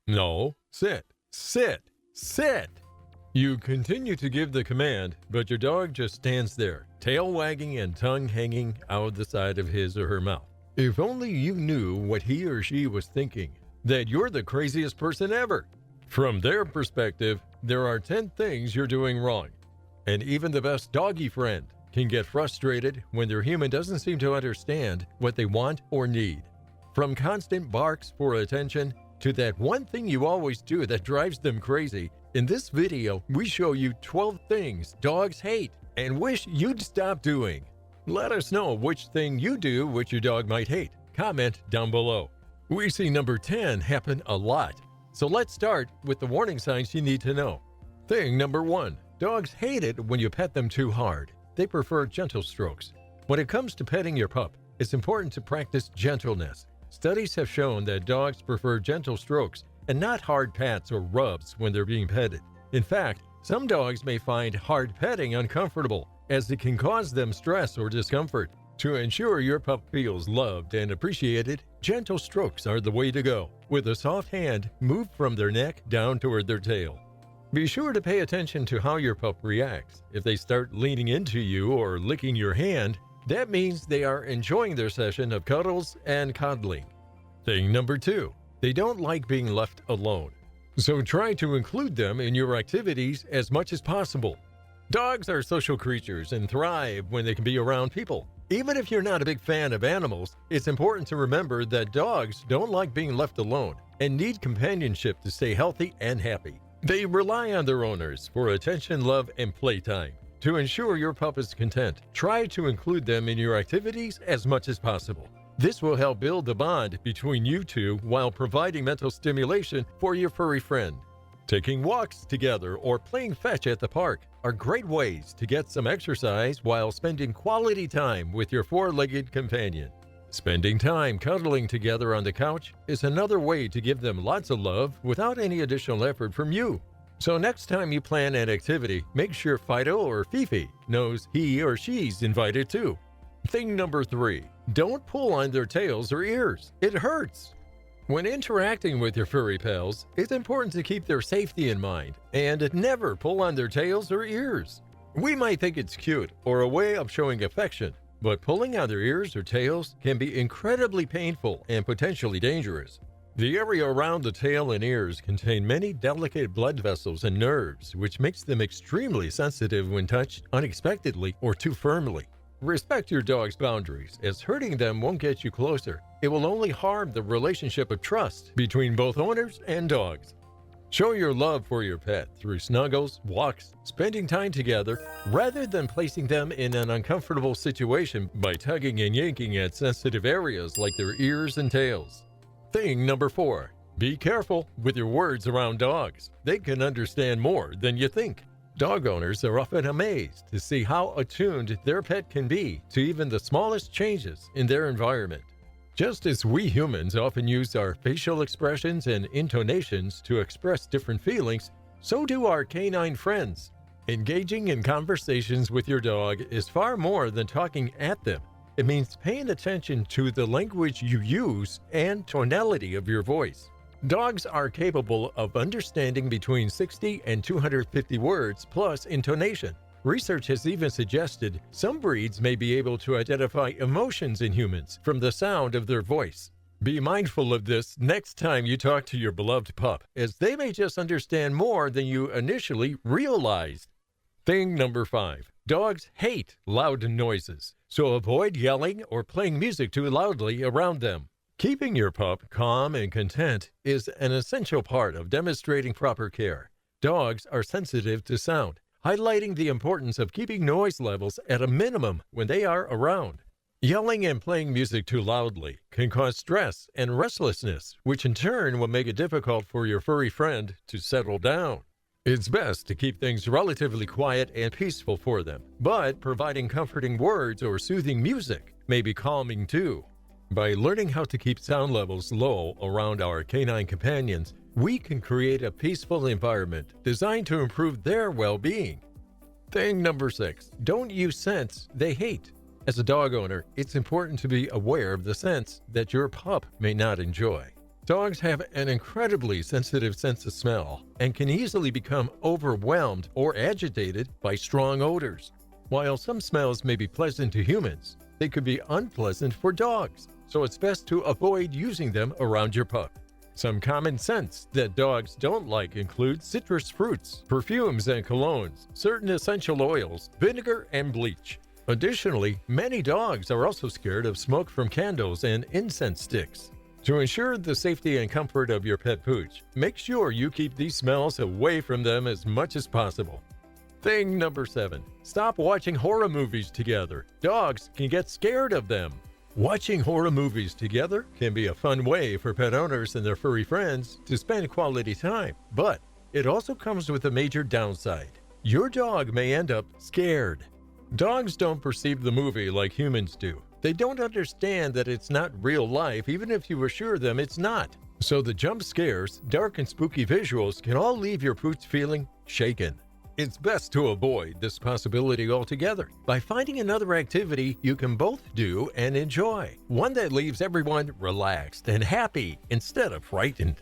No, sit, sit, sit. You continue to give the command, but your dog just stands there, tail wagging and tongue hanging out the side of his or her mouth. If only you knew what he or she was thinking, that you're the craziest person ever. From their perspective, there are 10 things you're doing wrong. And even the best doggy friend can get frustrated when their human doesn't seem to understand what they want or need. From constant barks for attention to that one thing you always do that drives them crazy, in this video, we show you 12 things dogs hate and wish you'd stop doing. Let us know which thing you do which your dog might hate. Comment down below. We see number 10 happen a lot. So let's start with the warning signs you need to know. Thing number 1. Dogs hate it when you pet them too hard. They prefer gentle strokes. When it comes to petting your pup, it's important to practice gentleness. Studies have shown that dogs prefer gentle strokes and not hard pats or rubs when they're being petted. In fact, some dogs may find hard petting uncomfortable, as it can cause them stress or discomfort. To ensure your pup feels loved and appreciated, gentle strokes are the way to go. With a soft hand, move from their neck down toward their tail. Be sure to pay attention to how your pup reacts. If they start leaning into you or licking your hand, that means they are enjoying their session of cuddles and coddling. Thing number 2. They don't like being left alone. So try to include them in your activities as much as possible. Dogs are social creatures and thrive when they can be around people. Even if you're not a big fan of animals, it's important to remember that dogs don't like being left alone and need companionship to stay healthy and happy. They rely on their owners for attention, love, and playtime. To ensure your pup is content, try to include them in your activities as much as possible. This will help build the bond between you two while providing mental stimulation for your furry friend. Taking walks together or playing fetch at the park are great ways to get some exercise while spending quality time with your four-legged companion. Spending time cuddling together on the couch is another way to give them lots of love without any additional effort from you. So next time you plan an activity, make sure Fido or Fifi knows he or she's invited too. Thing number 3. Don't pull on their tails or ears. It hurts. When interacting with your furry pals, it's important to keep their safety in mind and never pull on their tails or ears. We might think it's cute or a way of showing affection, but pulling on their ears or tails can be incredibly painful and potentially dangerous. The area around the tail and ears contain many delicate blood vessels and nerves, which makes them extremely sensitive when touched unexpectedly or too firmly. Respect your dog's boundaries, as hurting them won't get you closer. It will only harm the relationship of trust between both owners and dogs. Show your love for your pet through snuggles, walks, spending time together, rather than placing them in an uncomfortable situation by tugging and yanking at sensitive areas like their ears and tails. Thing number 4. Be careful with your words around dogs. They can understand more than you think. Dog owners are often amazed to see how attuned their pet can be to even the smallest changes in their environment. Just as we humans often use our facial expressions and intonations to express different feelings, so do our canine friends. Engaging in conversations with your dog is far more than talking at them. It means paying attention to the language you use and tonality of your voice. Dogs are capable of understanding between 60 and 250 words plus intonation. Research has even suggested some breeds may be able to identify emotions in humans from the sound of their voice. Be mindful of this next time you talk to your beloved pup, as they may just understand more than you initially realized. Thing number 5. Dogs hate loud noises, so avoid yelling or playing music too loudly around them. Keeping your pup calm and content is an essential part of demonstrating proper care. Dogs are sensitive to sound, highlighting the importance of keeping noise levels at a minimum when they are around. Yelling and playing music too loudly can cause stress and restlessness, which in turn will make it difficult for your furry friend to settle down. It's best to keep things relatively quiet and peaceful for them, but providing comforting words or soothing music may be calming too. By learning how to keep sound levels low around our canine companions, we can create a peaceful environment designed to improve their well-being. Thing number 6. Don't use scents they hate. As a dog owner, it's important to be aware of the scents that your pup may not enjoy. Dogs have an incredibly sensitive sense of smell and can easily become overwhelmed or agitated by strong odors. While some smells may be pleasant to humans, they could be unpleasant for dogs, so it's best to avoid using them around your pup. Some common scents that dogs don't like include citrus fruits, perfumes and colognes, certain essential oils, vinegar, and bleach. Additionally, many dogs are also scared of smoke from candles and incense sticks. To ensure the safety and comfort of your pet pooch, make sure you keep these smells away from them as much as possible. Thing number 7. Stop watching horror movies together. Dogs can get scared of them. Watching horror movies together can be a fun way for pet owners and their furry friends to spend quality time, but it also comes with a major downside. Your dog may end up scared. Dogs don't perceive the movie like humans do. They don't understand that it's not real life, even if you assure them it's not. So the jump scares, dark and spooky visuals can all leave your pooch feeling shaken. It's best to avoid this possibility altogether by finding another activity you can both do and enjoy. One that leaves everyone relaxed and happy instead of frightened.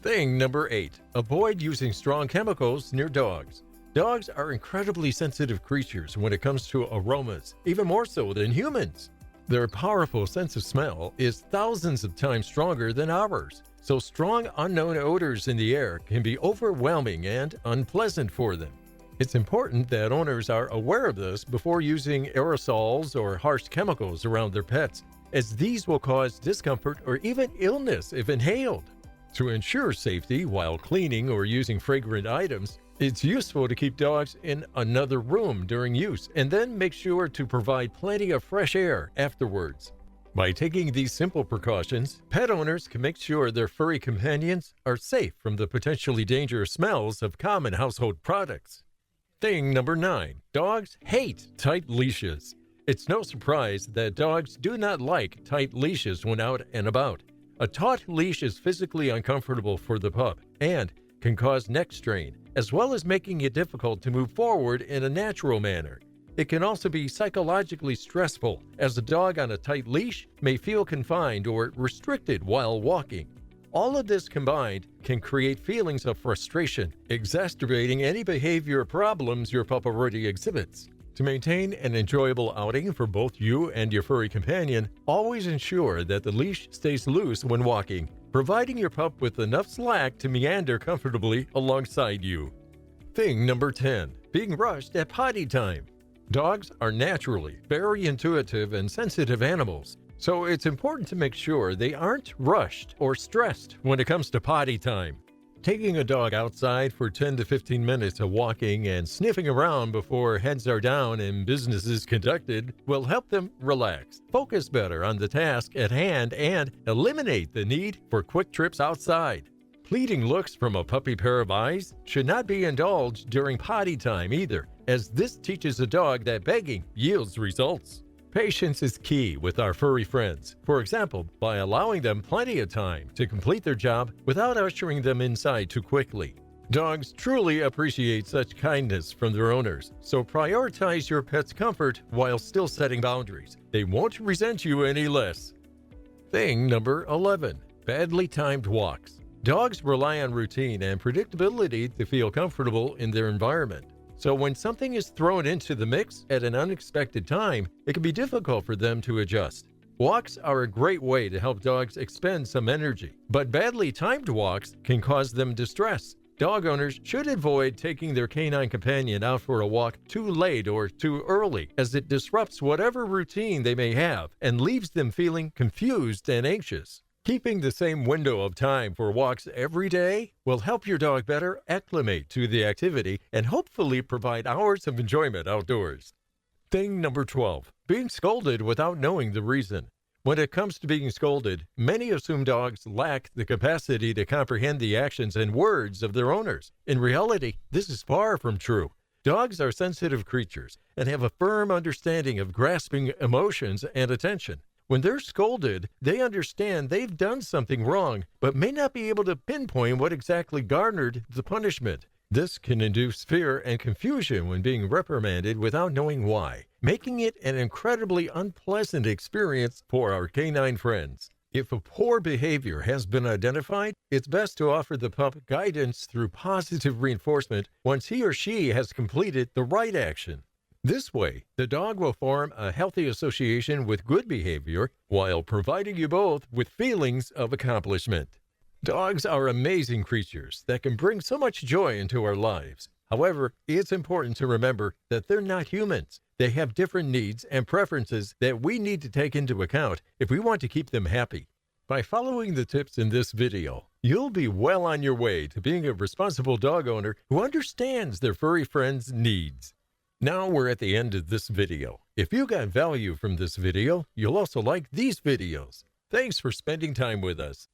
Thing number 8. Avoid using strong chemicals near dogs. Dogs are incredibly sensitive creatures when it comes to aromas, even more so than humans. Their powerful sense of smell is thousands of times stronger than ours, so strong unknown odors in the air can be overwhelming and unpleasant for them. It's important that owners are aware of this before using aerosols or harsh chemicals around their pets, as these will cause discomfort or even illness if inhaled. To ensure safety while cleaning or using fragrant items, it's useful to keep dogs in another room during use and then make sure to provide plenty of fresh air afterwards. By taking these simple precautions, pet owners can make sure their furry companions are safe from the potentially dangerous smells of common household products. Thing number 9. Dogs hate tight leashes. It's no surprise that dogs do not like tight leashes when out and about. A taut leash is physically uncomfortable for the pup and can cause neck strain, as well as making it difficult to move forward in a natural manner. It can also be psychologically stressful, as a dog on a tight leash may feel confined or restricted while walking. All of this combined can create feelings of frustration, exacerbating any behavior problems your pup already exhibits. To maintain an enjoyable outing for both you and your furry companion, always ensure that the leash stays loose when walking, providing your pup with enough slack to meander comfortably alongside you. Thing number 10. Being rushed at potty time. Dogs are naturally very intuitive and sensitive animals, so it's important to make sure they aren't rushed or stressed when it comes to potty time. Taking a dog outside for 10 to 15 minutes of walking and sniffing around before heads are down and business is conducted will help them relax, focus better on the task at hand, and eliminate the need for quick trips outside. Pleading looks from a puppy pair of eyes should not be indulged during potty time either, as this teaches a dog that begging yields results. Patience is key with our furry friends, for example, by allowing them plenty of time to complete their job without ushering them inside too quickly. Dogs truly appreciate such kindness from their owners, so prioritize your pet's comfort while still setting boundaries. They won't resent you any less. Thing number 11. Badly timed walks. Dogs rely on routine and predictability to feel comfortable in their environment. So when something is thrown into the mix at an unexpected time, it can be difficult for them to adjust. Walks are a great way to help dogs expend some energy, but badly timed walks can cause them distress. Dog owners should avoid taking their canine companion out for a walk too late or too early, as it disrupts whatever routine they may have and leaves them feeling confused and anxious. Keeping the same window of time for walks every day will help your dog better acclimate to the activity and hopefully provide hours of enjoyment outdoors. Thing number 12. Being scolded without knowing the reason. When it comes to being scolded, many assume dogs lack the capacity to comprehend the actions and words of their owners. In reality, this is far from true. Dogs are sensitive creatures and have a firm understanding of grasping emotions and attention. When they're scolded, they understand they've done something wrong, but may not be able to pinpoint what exactly garnered the punishment. This can induce fear and confusion when being reprimanded without knowing why, making it an incredibly unpleasant experience for our canine friends. If a poor behavior has been identified, it's best to offer the pup guidance through positive reinforcement once he or she has completed the right action. This way, the dog will form a healthy association with good behavior while providing you both with feelings of accomplishment. Dogs are amazing creatures that can bring so much joy into our lives. However, it's important to remember that they're not humans. They have different needs and preferences that we need to take into account if we want to keep them happy. By following the tips in this video, you'll be well on your way to being a responsible dog owner who understands their furry friends' needs. Now we're at the end of this video. If you got value from this video, you'll also like these videos. Thanks for spending time with us.